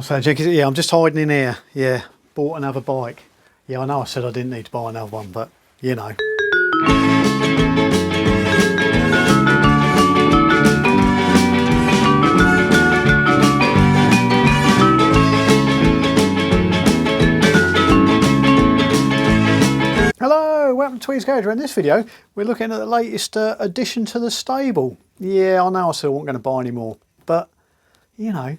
What's that, Jake? Yeah, I'm just hiding in here. Yeah, bought another bike. Yeah, I know I said I didn't need to buy another one, but you know. Hello, welcome to Tweed's Garage. In this video, we're looking at the latest addition to the stable. Yeah, I know I said I wasn't going to buy any more, but you know,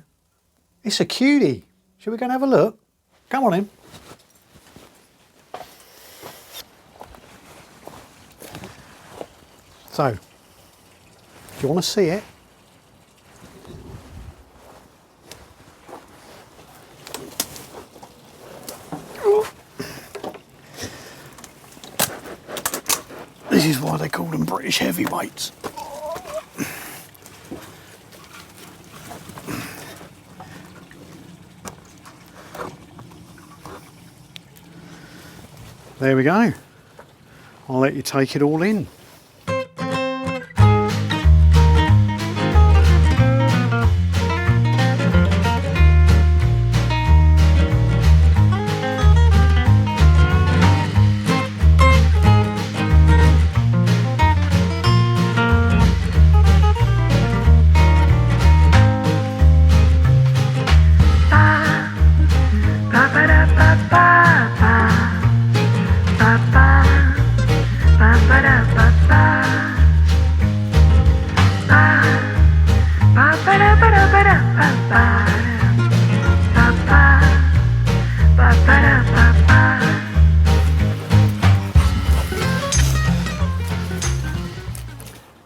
it's a cutie. Shall we go and have a look? Come on in. So, do you want to see it? This is why they call them British heavyweights. There we go. I'll let you take it all in.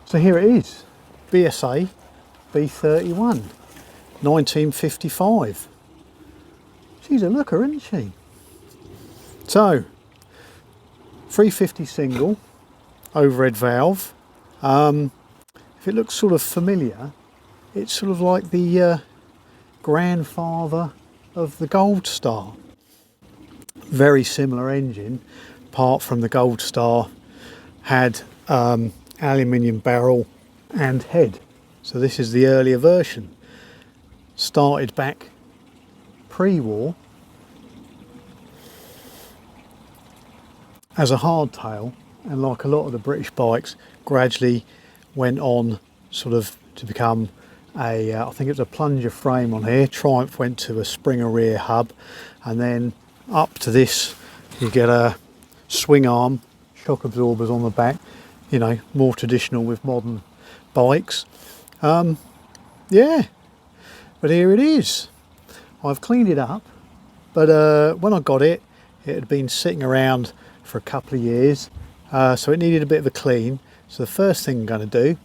So here it is, Bsa B31, 1955. She's a looker, isn't she? So, 350 single, overhead valve. If it looks sort of familiar, it's sort of like the grandfather of the Gold Star. Very similar engine, apart from the Gold Star had aluminium barrel and head. So this is the earlier version. Started back pre-war as a hardtail, and like a lot of the British bikes, gradually went on sort of to become a, I think it was a plunger frame on here. Triumph went to a Springer rear hub, and then up to this you get a swing arm, shock absorbers on the back, you know, more traditional with modern bikes. Yeah, but here it is. I've cleaned it up, but when I got it, it had been sitting around for a couple of years, so it needed a bit of a clean. So the first thing I'm going to do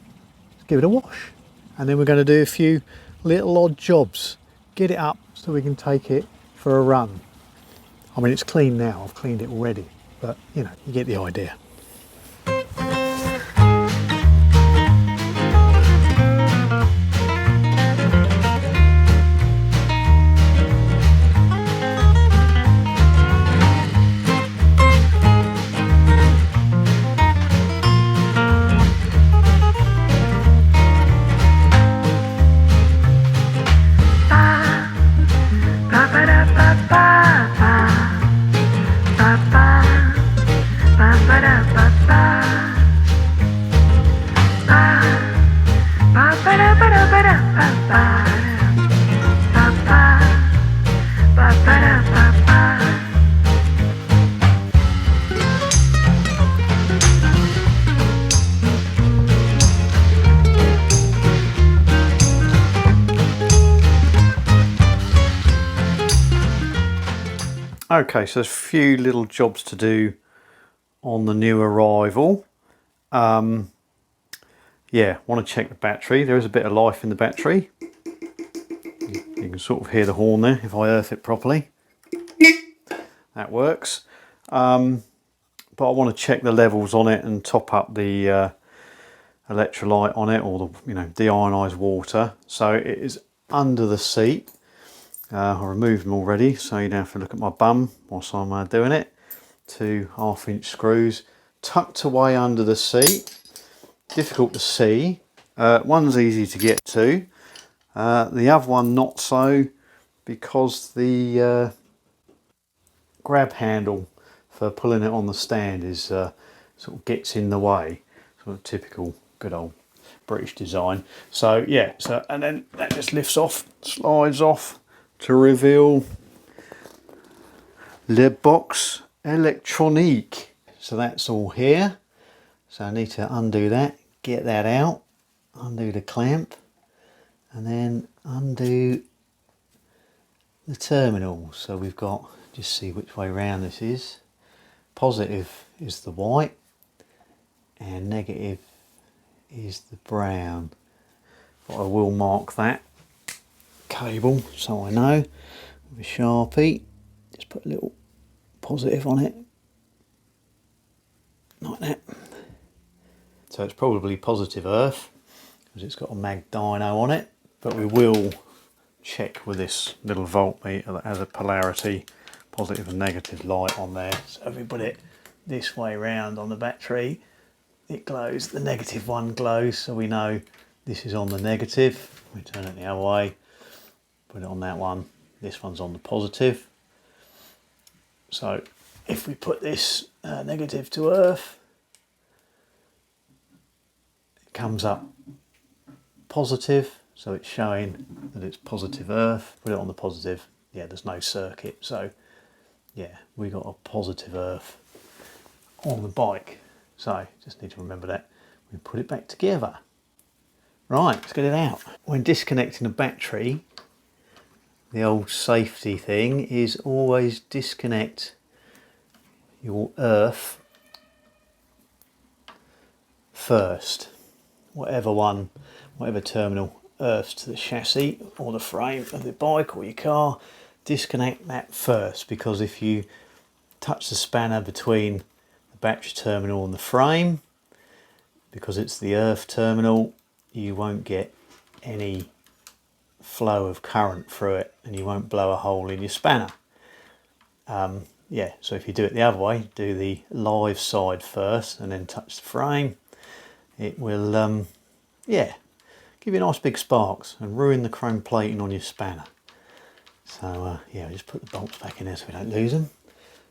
is give it a wash, and then we're going to do a few little odd jobs, get it up so we can take it for a run. I mean, it's clean now, I've cleaned it already, but you know, you get the idea. Okay, so there's a few little jobs to do on the new arrival. Yeah, want to check the battery. There is a bit of life in the battery. You can sort of hear the horn there if I earth it properly. That works. But I want to check the levels on it and top up the electrolyte on it, or the, you know, deionised water. So it is under the seat. I removed them already, so you don't have to look at my bum whilst I'm doing it. 2 half-inch screws tucked away under the seat. Difficult to see. One's easy to get to. The other one not so. because the grab handle for pulling it on the stand is sort of gets in the way. Sort of typical good old British design. So yeah, so and then that just lifts off, slides off to reveal le box électronique. So that's all here. So I need to undo that, get that out, undo the clamp, and then undo the terminal. So we've got, just see which way round this is. Positive is the white and negative is the brown. But I will mark that cable so I know with a Sharpie. Just put a little positive on it, like that. So it's probably positive earth because it's got a mag dyno on it, but we will check with this little voltmeter that has a polarity, positive and negative light on there. So if we put it this way round on the battery, it glows, the negative one glows, so we know this is on the negative. We turn it the other way, put it on that one, this one's on the positive. So if we put this negative to earth, it comes up positive, so it's showing that it's positive earth. Put it on the positive, yeah, there's no circuit, so yeah, we got a positive earth on the bike. So just need to remember that. We put it back together. Right, let's get it out. When disconnecting a battery, the old safety thing is always disconnect your earth first. Whatever terminal earths to the chassis or the frame of the bike or your car, disconnect that first, because if you touch the spanner between the battery terminal and the frame, because it's the earth terminal, you won't get any flow of current through it and you won't blow a hole in your spanner. Yeah, so if you do it the other way, do the live side first and then touch the frame, it will yeah, give you nice big sparks and ruin the chrome plating on your spanner. So yeah, just put the bolts back in there so we don't lose them.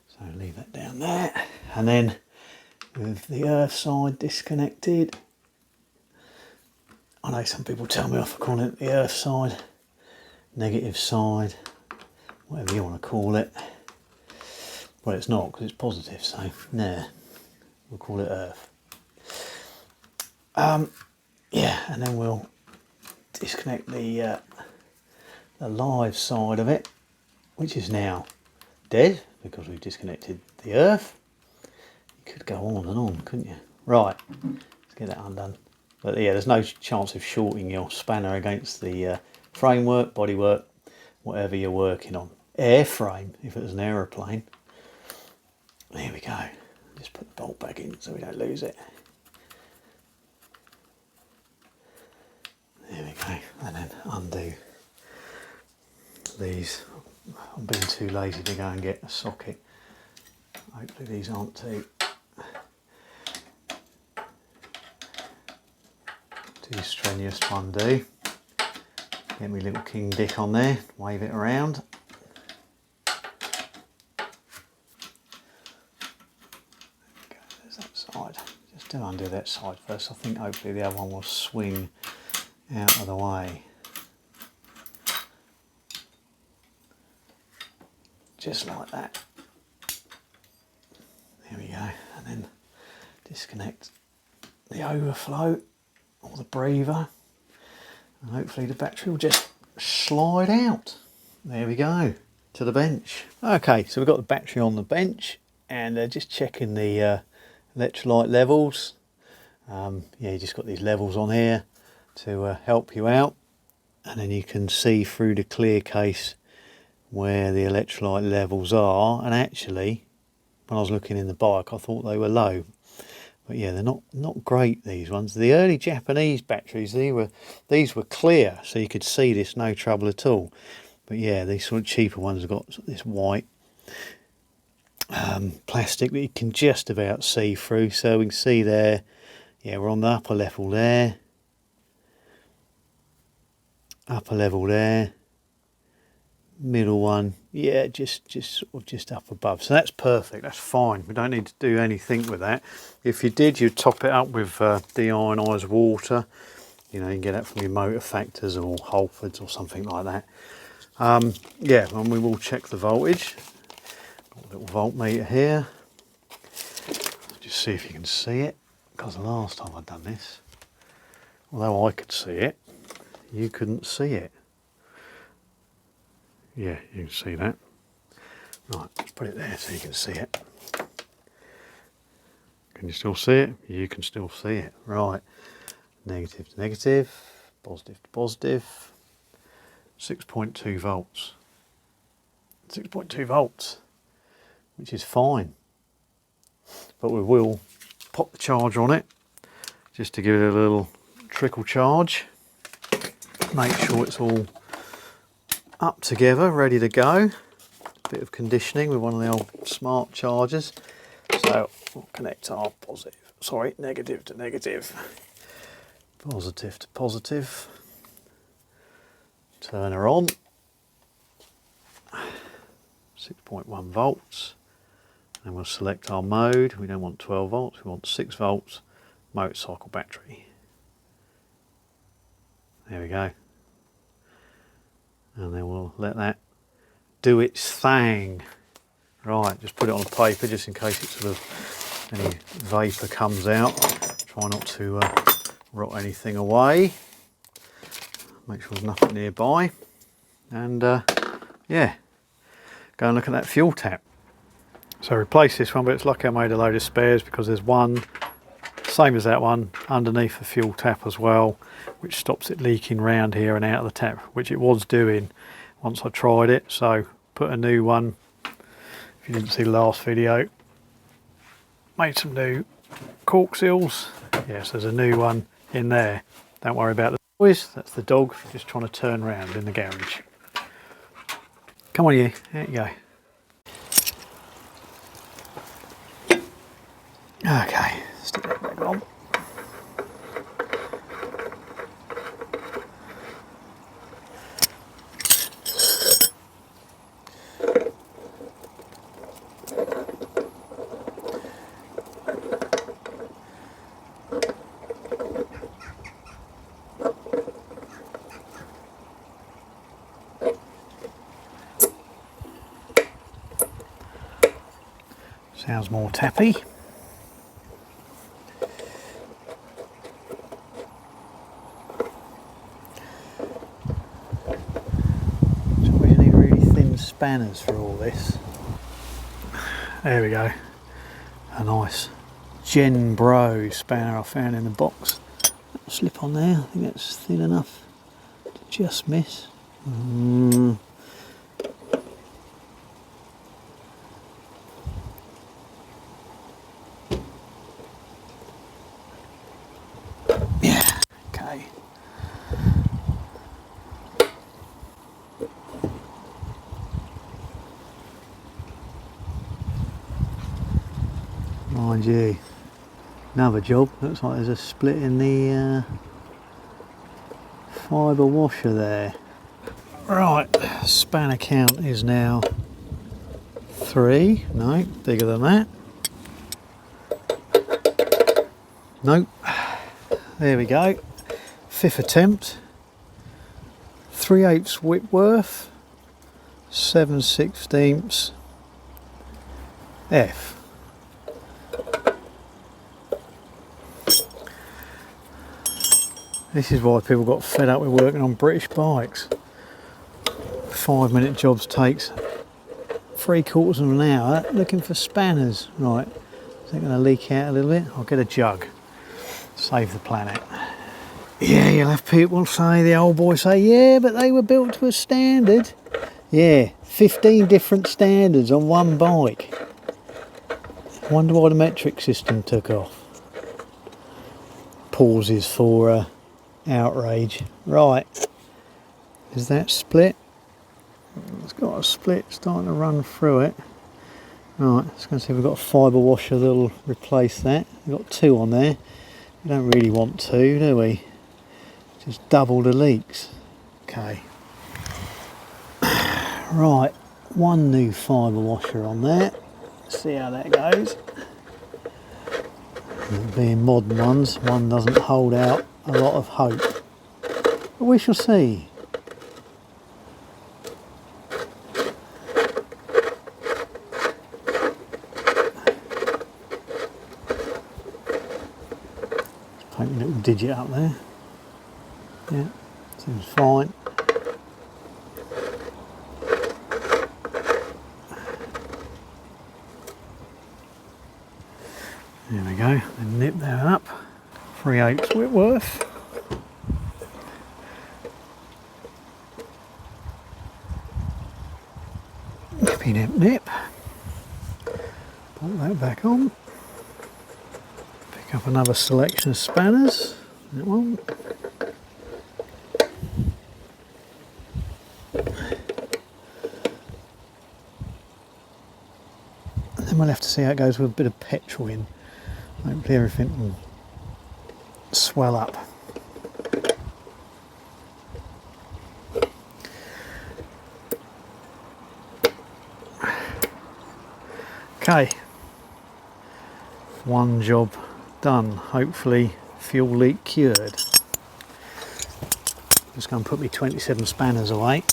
So leave that down there, and then with the earth side disconnected, I know some people tell me off for calling it the earth side, negative side, whatever you want to call it. Well, it's not, because it's positive, so nah, we'll call it earth. Yeah, and then we'll disconnect the live side of it, which is now dead because we've disconnected the earth. You could go on and on, couldn't you? Right, let's get that undone. But yeah, there's no chance of shorting your spanner against the framework, bodywork, whatever you're working on. Airframe, if it was an aeroplane. There we go. Just put the bolt back in so we don't lose it. There we go, and then undo these. I'm being too lazy to go and get a socket. Hopefully these aren't too strenuous to undo. Get my little King Dick on there, wave it around. Okay, there's that side. Just do undo that side first. I think hopefully the other one will swing out of the way. Just like that. There we go. And then disconnect the overflow or the breather. And hopefully the battery will just slide out. There we go, to the bench. Okay, so we've got the battery on the bench, and just checking the electrolyte levels. Yeah, you just got these levels on here to help you out, and then you can see through the clear case where the electrolyte levels are. And actually, when I was looking in the bike, I thought they were low, but yeah, they're not great, these ones. The early Japanese batteries, these were clear, so you could see this no trouble at all. But yeah, these sort of cheaper ones have got this white plastic that you can just about see through. So we can see there, yeah, we're on the upper level there, middle one, yeah, just sort of just up above. So that's perfect, that's fine. We don't need to do anything with that. If you did, you'd top it up with deionised water. You know, you can get that from your motor factors or Holfords or something like that. Yeah, and we will check the voltage. Got a little voltmeter here. Just see if you can see it, because the last time I've done this, although I could see it, you couldn't see it. Yeah, you can see that. Right, let's put it there so you can see it. Can you still see it? You can still see it. Right, negative to negative, positive to positive, 6.2 volts. 6.2 volts, which is fine. But we will pop the charger on it, just to give it a little trickle charge. Make sure it's all up together, ready to go. Bit of conditioning with one of the old smart chargers. So we'll connect our negative to negative, positive to positive. Turn her on. 6.1 volts. And we'll select our mode. We don't want 12 volts, we want 6 volts motorcycle battery. There we go. And then we'll let that do its thing. Right, just put it on a paper just in case it sort of any vapour comes out. Try not to rot anything away. Make sure there's nothing nearby. And yeah, go and look at that fuel tap. So replace this one, but it's lucky I made a load of spares, because there's one, same as that one, underneath the fuel tap as well, which stops it leaking round here and out of the tap, which it was doing once I tried it. So put a new one, if you didn't see the last video, made some new cork seals. Yes, there's a new one in there. Don't worry about the noise, that's the dog just trying to turn around in the garage. Come on you, there you go. Okay, stick that back on. Sounds more tappy. Spanners for all this. There we go. A nice Gen Bro spanner I found in the box. That'll slip on there. I think that's thin enough to just miss. Yeah. Okay. Mind you, another job. Looks like there's a split in the fibre washer there. Right, spanner count is now 3. No, bigger than that. Nope. There we go. 5th attempt. 3/8 Whitworth. 7/16 F. This is why people got fed up with working on British bikes. 5-minute jobs takes 3/4 of an hour looking for spanners. Right, is it going to leak out a little bit? I'll get a jug. Save the planet. Yeah, you'll have people say, the old boy say, yeah, but they were built to a standard. Yeah, 15 different standards on one bike. Wonder why the metric system took off. Pauses for outrage. Right, is that split? It's got a split starting to run through it. Right, let's go and see if we've got a fibre washer that'll replace that. We've got 2 on there. We don't really want 2, do we? Just double the leaks. Okay. Right, one new fibre washer on there. See how that goes. Being modern ones, one doesn't hold out a lot of hope. But we shall see. Paint a little digit up there. Yeah, seems fine. There we go, and nip that up. 3/8 Whitworth. Nippy nip nip. Pop that back on. Pick up another selection of spanners. That one. And then we'll have to see how it goes with a bit of petrol in. Hopefully everything will swell up. Okay, one job done, hopefully fuel leak cured. Just going to put me 27 spanners away.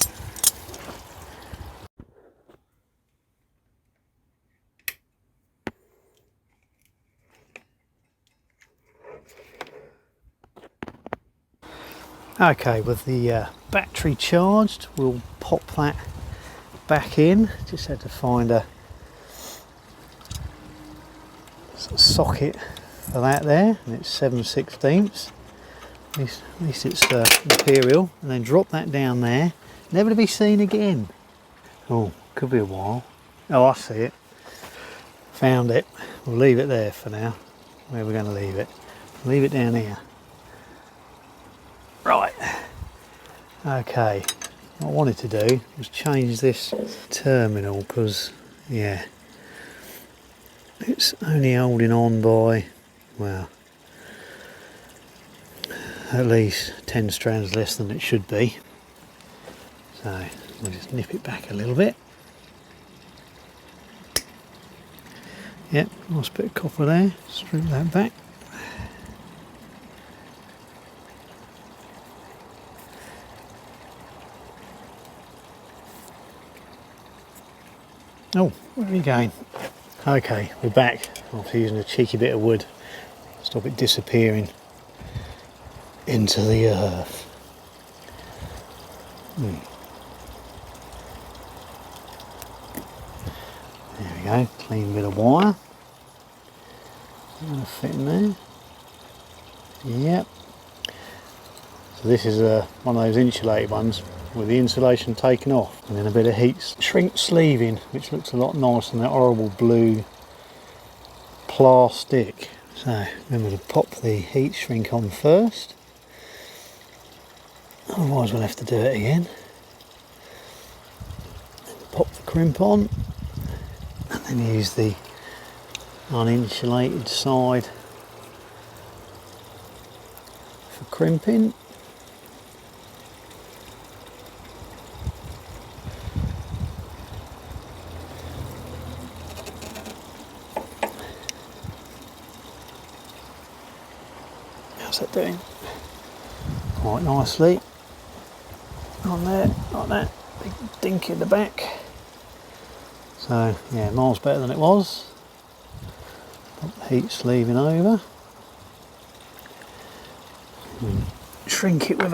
Okay, with the battery charged, we'll pop that back in. Just had to find a sort of socket for that there, and it's 7/16. At least it's material. And then drop that down there, never to be seen again. Oh, could be a while. Oh, I see it. Found it. We'll leave it there for now. Where are we going to leave it? Leave it down here. Right, okay, what I wanted to do was change this terminal because, yeah, it's only holding on by, well, at least 10 strands less than it should be. So we'll just nip it back a little bit. Yep, nice bit of copper there, strip that back. Oh, where are you going? Okay, we're back after using a cheeky bit of wood. Stop it disappearing into the earth. There we go, clean bit of wire. Going to fit in there. Yep. So this is one of those insulated ones with the insulation taken off, and then a bit of heat shrink sleeving, which looks a lot nicer than that horrible blue plastic. So remember to pop the heat shrink on first, otherwise we'll have to do it again. Pop the crimp on, and then use the uninsulated side for crimping. How's that doing? Quite nicely. On there, like that. Big dink in the back. So yeah, miles better than it was. Put the heat sleeving over. And shrink it with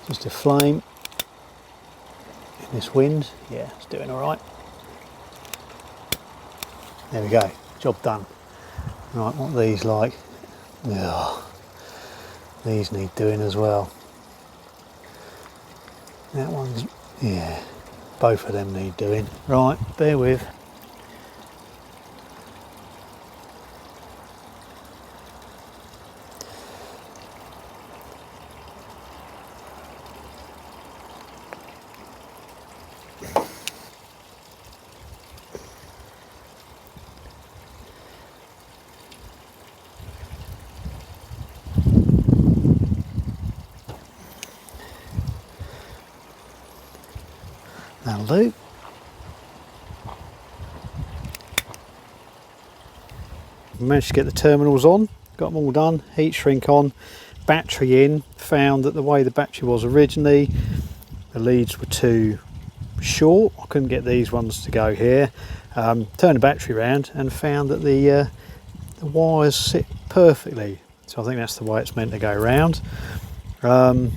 just a flame. In this wind, yeah, it's doing all right. There we go, job done. Right, what are these like? Oh, these need doing as well. That one's, yeah, both of them need doing. Right, bear with. That'll do. Managed to get the terminals on, got them all done, heat shrink on, battery in. Found that the way the battery was originally, the leads were too short. I couldn't get these ones to go here. Turned the battery around and found that the wires sit perfectly, so I think that's the way it's meant to go round. And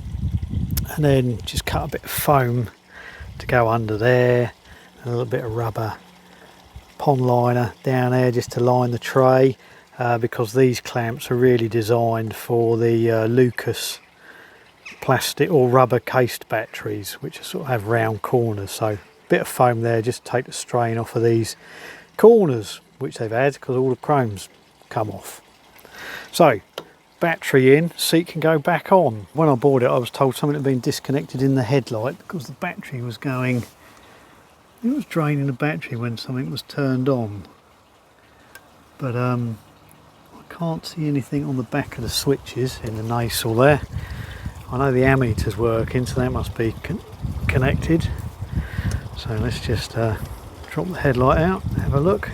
then just cut a bit of foam to go under there, and a little bit of rubber pond liner down there just to line the tray, because these clamps are really designed for the Lucas plastic or rubber cased batteries, which sort of have round corners. So a bit of foam there just to take the strain off of these corners, which they've had because all the chrome's come off. So battery in, seat can go back on. When I bought it, I was told something had been disconnected in the headlight because the battery was going, it was draining the battery when something was turned on. But I can't see anything on the back of the switches in the nacelle there. I know the ammeter's working, so that must be connected. So let's just drop the headlight out, have a look.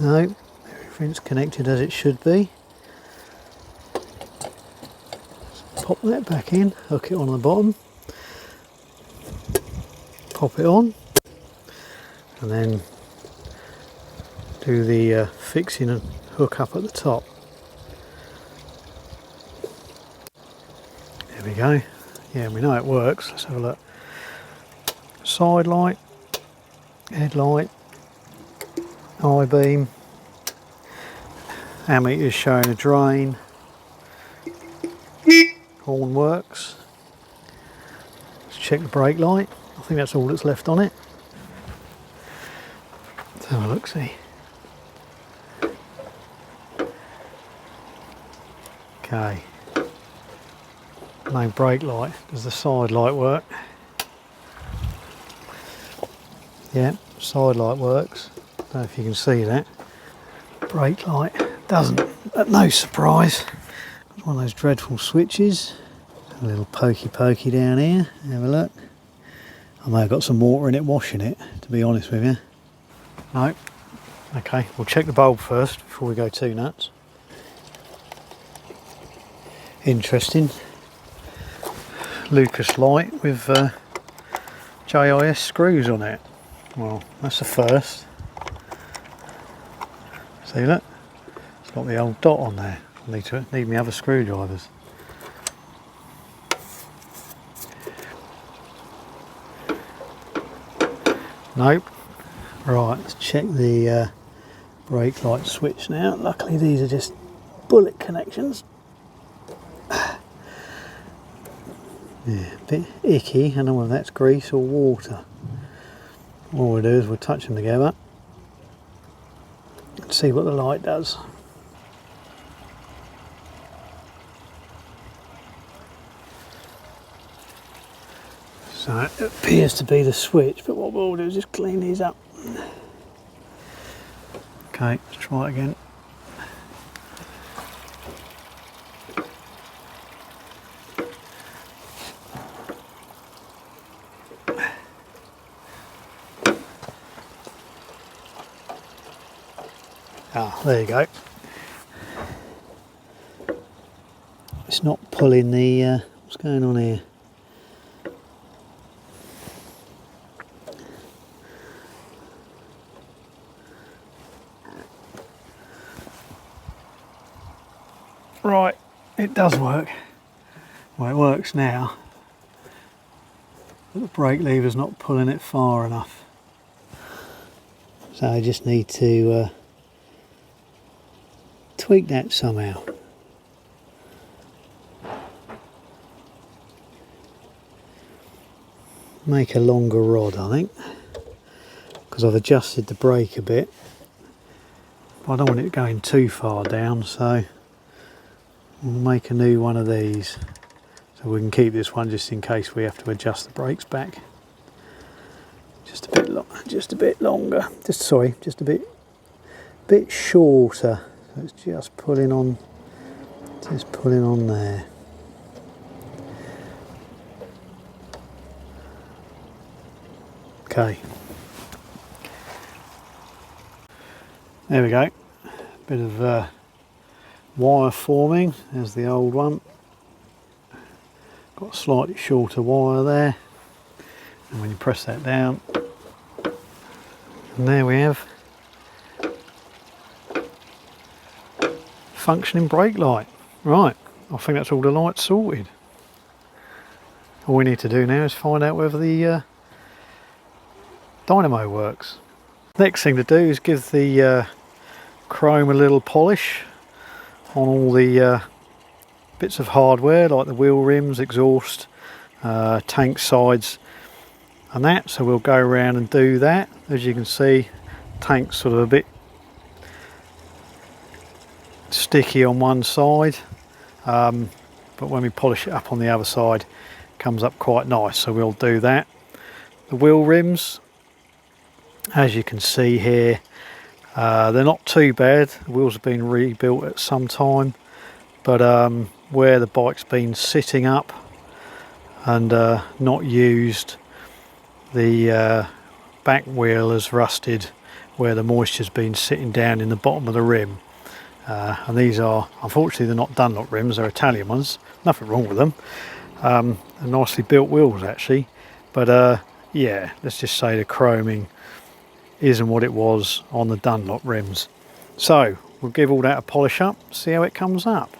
No, everything's connected as it should be. Just pop that back in, hook it on the bottom, pop it on, and then do the fixing and hook up at the top. There we go. Yeah, we know it works. Let's have a look. Side light, headlight, I-beam, ammeter's showing a drain, horn works. Let's check the brake light. I think that's all that's left on it. Let's have a look, see. Okay, no brake light. Does the side light work? Yeah, side light works. Don't know if you can see that. Brake light doesn't, but no surprise. It's one of those dreadful switches. A little pokey down here, have a look. I may have got some water in it washing it, to be honest with you. No. Okay, we'll check the bulb first before we go too nuts. Interesting. Lucas light with JIS screws on it. Well, that's the first. See, look, it's got the old dot on there. I need my other screwdrivers. Nope. Right, let's check the brake light switch now. Luckily these are just bullet connections. Yeah, a bit icky. I don't know whether that's grease or water. All we do is we'll touch them together and see what the light does. So it appears to be the switch, but what we'll do is just clean these up. Okay, let's try it again. Ah, there you go. It's not pulling the, what's going on here? Right, it does work. Well, it works now, but the brake lever's not pulling it far enough. So I just need to tweak that somehow. Make a longer rod, I think, because I've adjusted the brake a bit. I don't want it going too far down, so we'll make a new one of these. So we can keep this one just in case we have to adjust the brakes back. Just a bit longer. Just a bit shorter. So it's just pulling on Just putting on there. Okay. There we go. Bit of wire forming. There's the old one. Got a slightly shorter wire there. And when you press that down, and there we have functioning brake light. Right, I think that's all the lights sorted. All we need to do now is find out whether the dynamo works. Next thing to do is give the chrome a little polish on all the bits of hardware like the wheel rims, exhaust, tank sides and that. So we'll go around and do that. As you can see, tank's sort of a bit sticky on one side, but when we polish it up on the other side it comes up quite nice, so we'll do that. The wheel rims, as you can see here, they're not too bad. The wheels have been rebuilt at some time, but where the bike's been sitting up and not used, the back wheel has rusted where the moisture's been sitting down in the bottom of the rim. And these are, unfortunately, they're not Dunlop rims, they're Italian ones. Nothing wrong with them. They're nicely built wheels actually, but yeah, let's just say the chroming isn't what it was on the Dunlop rims. So we'll give all that a polish up, see how it comes up.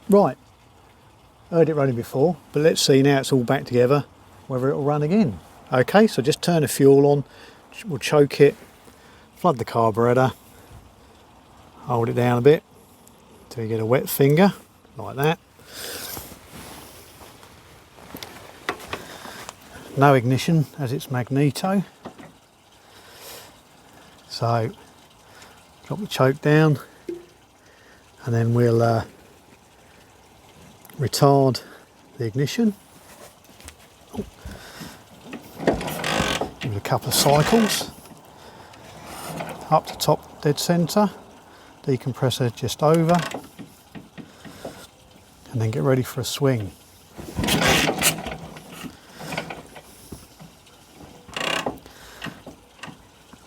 Right, heard it running before, but let's see now it's all back together whether it'll run again. Okay, so just turn the fuel on, we'll choke it, flood the carburetor, hold it down a bit till you get a wet finger, like that. No ignition as it's magneto. So drop the choke down and then we'll retard the ignition. Give it a couple of cycles. Up to top dead centre. Decompressor just over. And then get ready for a swing.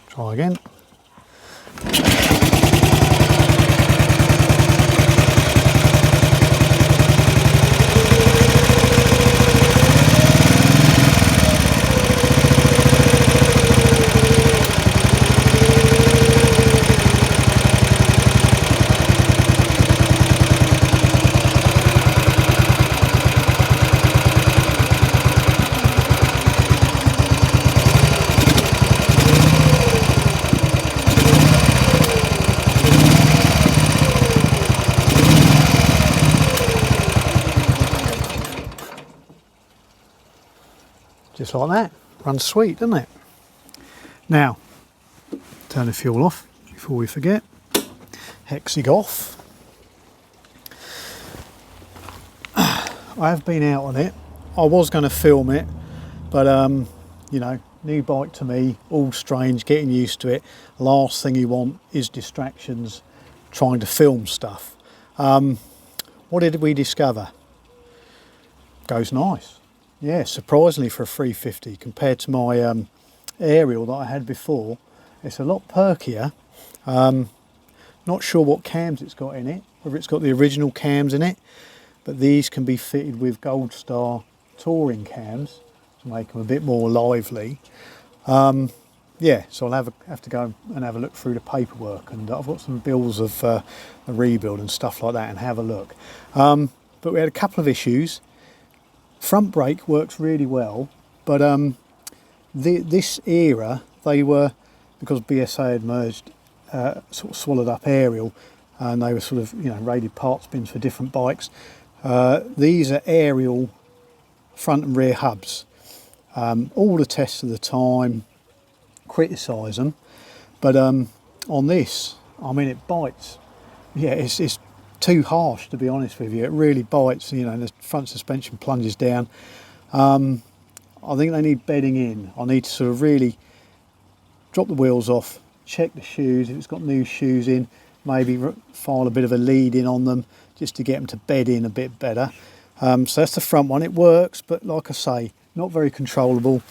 Try again. Just like that. Runs sweet, doesn't it? Now, Turn the fuel off before we forget. Hexig off. I have been out on it. I was going to film it, but you know, new bike to me, all strange, getting used to it. Last thing you want is distractions trying to film stuff. What did we discover? Goes nice. Yeah, surprisingly for a 350 compared to my aerial that I had before. It's a lot perkier. Not sure what cams it's got in it, whether it's got the original cams in it, but these can be fitted with Gold Star touring cams to make them a bit more lively. Yeah, so I'll have to go and have a look through the paperwork, and I've got some bills of the rebuild and stuff like that and have a look. But we had a couple of issues. Front brake works really well, but this era, they were, because BSA had merged, sort of swallowed up aerial, and they were sort of, you know, rated parts bins for different bikes. These are aerial front and rear hubs. All the tests of the time criticise them, but on this, I mean, it bites. Yeah, it's too harsh, to be honest with you. It really bites. You know, the front suspension plunges down. I think they need bedding in. I need to sort of really drop the wheels off, check the shoes, if it's got new shoes in, maybe file a bit of a lead in on them just to get them to bed in a bit better. So that's the front one. It works, but like I say, not very controllable,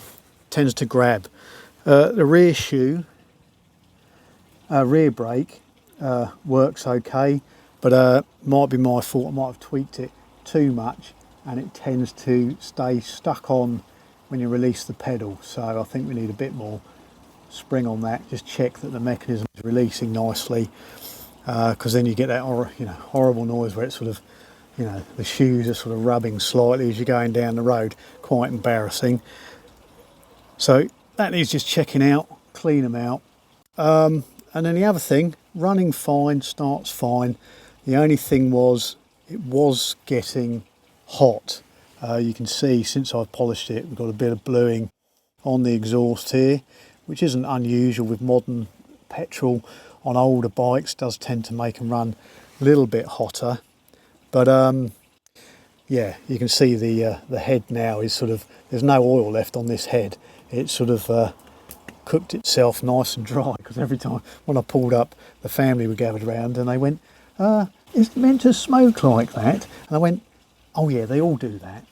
tends to grab. The rear shoe, rear brake, works okay, but might be my fault. I might have tweaked it too much, and it tends to stay stuck on when you release the pedal. So I think we need a bit more spring on that. Just check that the mechanism is releasing nicely, because then you get that horrible noise where it's sort of, you know, the shoes are sort of rubbing slightly as you're going down the road. Quite embarrassing. So that needs just checking out, clean them out. And then the other thing, running fine, starts fine. The only thing was, it was getting hot. You can see since I've polished it, we've got a bit of bluing on the exhaust here, which isn't unusual with modern petrol. On older bikes, does tend to make them run a little bit hotter. But yeah, you can see the head now is sort of, there's no oil left on this head. It's sort of cooked itself nice and dry, because every time when I pulled up, the family were gathered around and they went, is it meant to smoke like that? And I went, oh yeah, they all do that.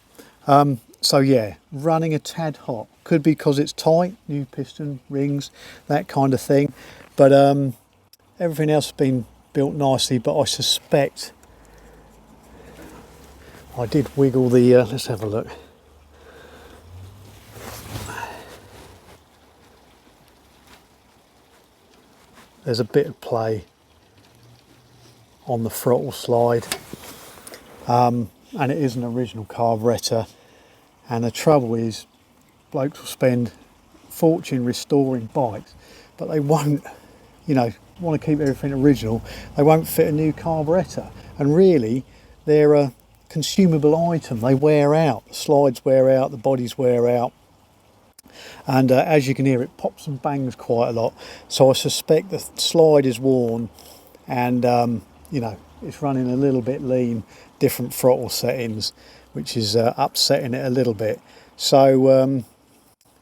So yeah, running a tad hot. Could be because it's tight, new piston rings, that kind of thing. But everything else has been built nicely, but I suspect I did wiggle the, let's have a look. There's a bit of play on the throttle slide, and it is an original carburettor. And the trouble is, blokes will spend a fortune restoring bikes, but they won't, you know, want to keep everything original. They won't fit a new carburettor, and really, they're a consumable item. They wear out, the slides wear out, the bodies wear out. And as you can hear, it pops and bangs quite a lot. So I suspect the slide is worn, and you know, it's running a little bit lean, different throttle settings, which is upsetting it a little bit. So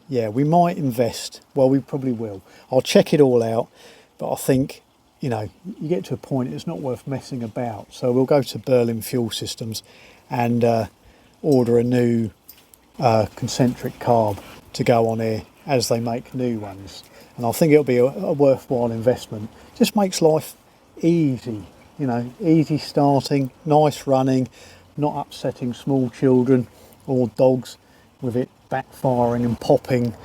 yeah, we might invest. Well, we probably will. I'll check it all out, but I think, you know, you get to a point it's not worth messing about. So we'll go to Berlin Fuel Systems and order a new concentric carb to go on here as they make new ones, and I think it'll be a worthwhile investment. Just makes life easy, you know, easy starting, nice running, not upsetting small children or dogs with it backfiring and popping,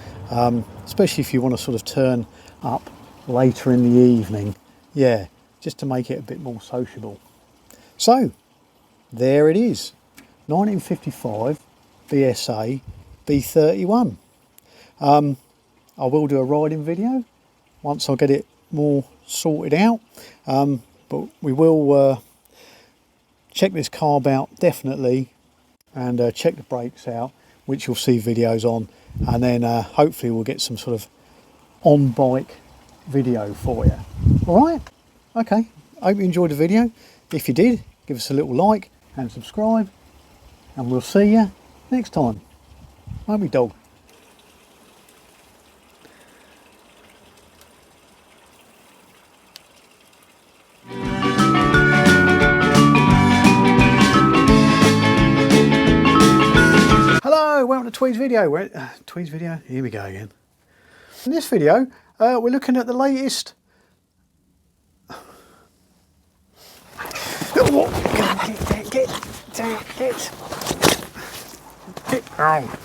especially if you want to sort of turn up later in the evening. Yeah, just to make it a bit more sociable. So there it is, 1955 BSA B31. I will do a riding video once I get it more sorted out, but we will check this carb out definitely, and check the brakes out, which you'll see videos on, and then hopefully we'll get some sort of on bike video for you. All right? Okay, I hope you enjoyed the video. If you did, give us a little like and subscribe, and we'll see you next time. Won't we, dog? Hello, welcome to Tweed's video. Tweed's video, here we go again. In this video, we're looking at the latest... Get.